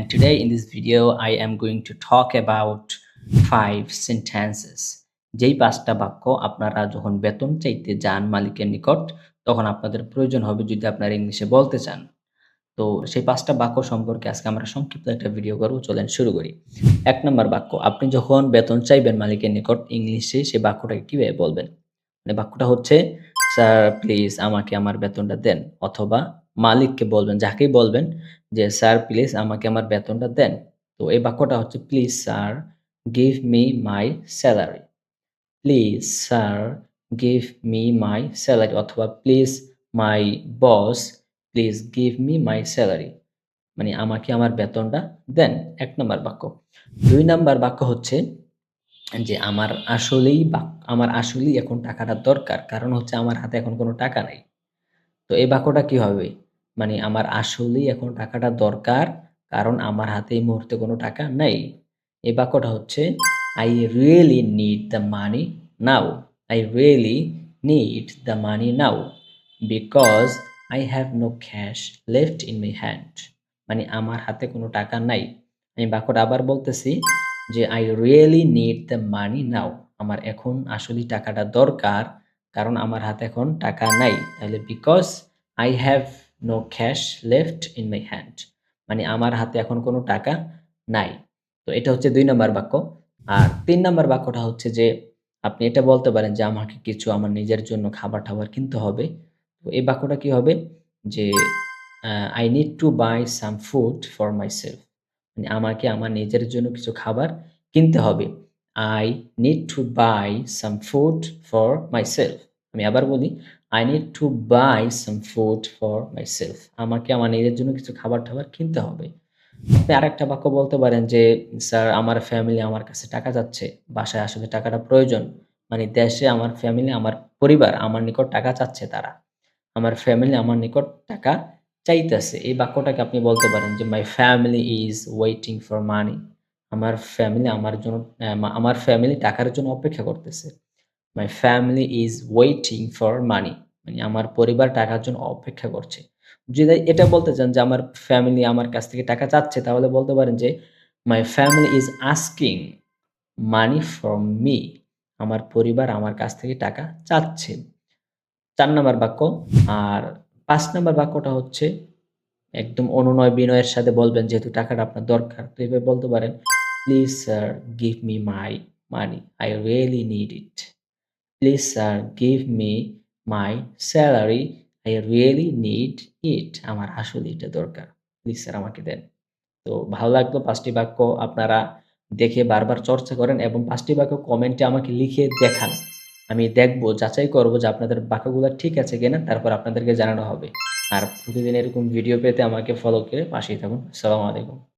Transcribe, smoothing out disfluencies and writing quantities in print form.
Today in this video I am going to talk about 5 sentences. যেই ৫টা বাক্য আপনারা যখন বেতন চাইতে যান মালিকের নিকট তখন আপনাদের প্রয়োজন হবে যদি আপনারা ইংলিশে বলতে চান। তো সেই ৫টা বাক্য সম্পর্কে আজকে আমরা সংক্ষিপ্ত একটা ভিডিও করব। চলেন শুরু করি। ১ নাম্বার বাক্য, আপনি যখন বেতন চাইবেন মালিকের নিকট ইংলিশে সেই বাক্যটা কিভাবে বলবেন? মানে বাক্যটা হচ্ছে, "স্যার প্লিজ আমাকে আমার বেতনটা দেন।" অথবা মালিককে বলবেন, যাকেই বলবেন যে, "স্যার প্লিজ আমাকে আমার বেতনটা দেন।" তো এই বাক্যটা হচ্ছে, "please sir give me my salary." Please sir give me my salary অথবা please my boss please give me my salary. মানে আমাকে আমার বেতনটা দেন। ১ নাম্বার বাক্য। ২ নাম্বার বাক্য হচ্ছে যে আমার আসলেই এখন টাকাটা দরকার। কারণ হচ্ছে আমার হাতে এখন কোনো টাকা নাই। তো এই বাক্যটা কি হবে? মানে আমার আসলেই এখন টাকাটা দরকার, কারণ আমার হাতে এই মুহূর্তে কোনো টাকা নাই। এই বাক্যটা হচ্ছে I really need the money now. I really need the money now because I have no cash left in my hand. মানে আমার হাতে কোনো টাকা নাই। আমি বাক্যটা আবার বলতেছি যে I really need the money now. আমার এখন আসলেই টাকাটা দরকার, কারণ আমার হাতে এখন টাকা নাই। তাহলে because I have no cash left in my hand. মানে আমার হাতে এখন কোনো টাকা নাই। তো এটা হচ্ছে ২ নাম্বার বাক্য। আর ৩ নাম্বার বাক্যটা হচ্ছে যে আপনি এটা বলতে পারেন যে আমাকে কিছু আমার নিজের জন্য খাবার-টাবার কিনতে হবে। তো এই বাক্যটা কি হবে? যে I need to buy some food for myself. মানে আমাকে আমার নিজের জন্য কিছু খাবার কিনতে হবে। I need to buy some food for myself. আমি আবার বলি, I need to buy some food for myself. আমাকে আমার নিজের জন্য কিছু খাবার-টাবার কিনতে হবে। আপনি আরেকটা বাক্য বলতে পারেন যে, "স্যার আমার ফ্যামিলি আমার কাছে টাকা চাচ্ছে। বাসায় আসলে টাকাটা প্রয়োজন।" মানে দেশে আমার ফ্যামিলি, আমার পরিবার আমার নিকট টাকা চাচ্ছে তারা। আমার ফ্যামিলি আমার নিকট টাকা চাইতেছে। এই বাক্যটাকে আপনি বলতে পারেন যে, "My family is waiting for money." আমার ফ্যামিলি আমার জন্য আমার ফ্যামিলি টাকার জন্য অপেক্ষা করতেছে। My family is waiting for money. মানে আমার পরিবার টাকার জন্য অপেক্ষা করছে। যদি এটা বলতে চান যে আমার ফ্যামিলি আমার কাছ থেকে টাকা চাচ্ছে, তাহলে বলতে পারেন যে, "My family is asking money from me." আমার পরিবার আমার কাছ থেকে টাকা চাচ্ছে। ৪ নাম্বার বাক্য। আর ৫ নাম্বার বাক্যটা হচ্ছে একদম অনুনয় বিনয়ের সাথে বলবেন, যেহেতু টাকাটা আপনার দরকার। তো এভাবে বলতে পারেন, "please sir give me my money. I really need it. Please sir give me my salary. I really need it." আমার আসলে এটা দরকার। প্লিজ স্যার আমাকে দেন। তো ভালো লাগলো ৫ টি বাক্য আপনারা দেখে বারবার চর্চা করেন এবং ৫ টি বাক্য কমেন্টে আমাকে লিখে দেখান। আমি দেখব, যাচাই করব যে আপনাদের বাক্যগুলা ঠিক আছে কিনা, তারপর আপনাদেরকে জানানো হবে। আর প্রতিদিন এরকম ভিডিও পেতে আমাকে ফলো করে পাশেই থাকুন। আসসালামু আলাইকুম।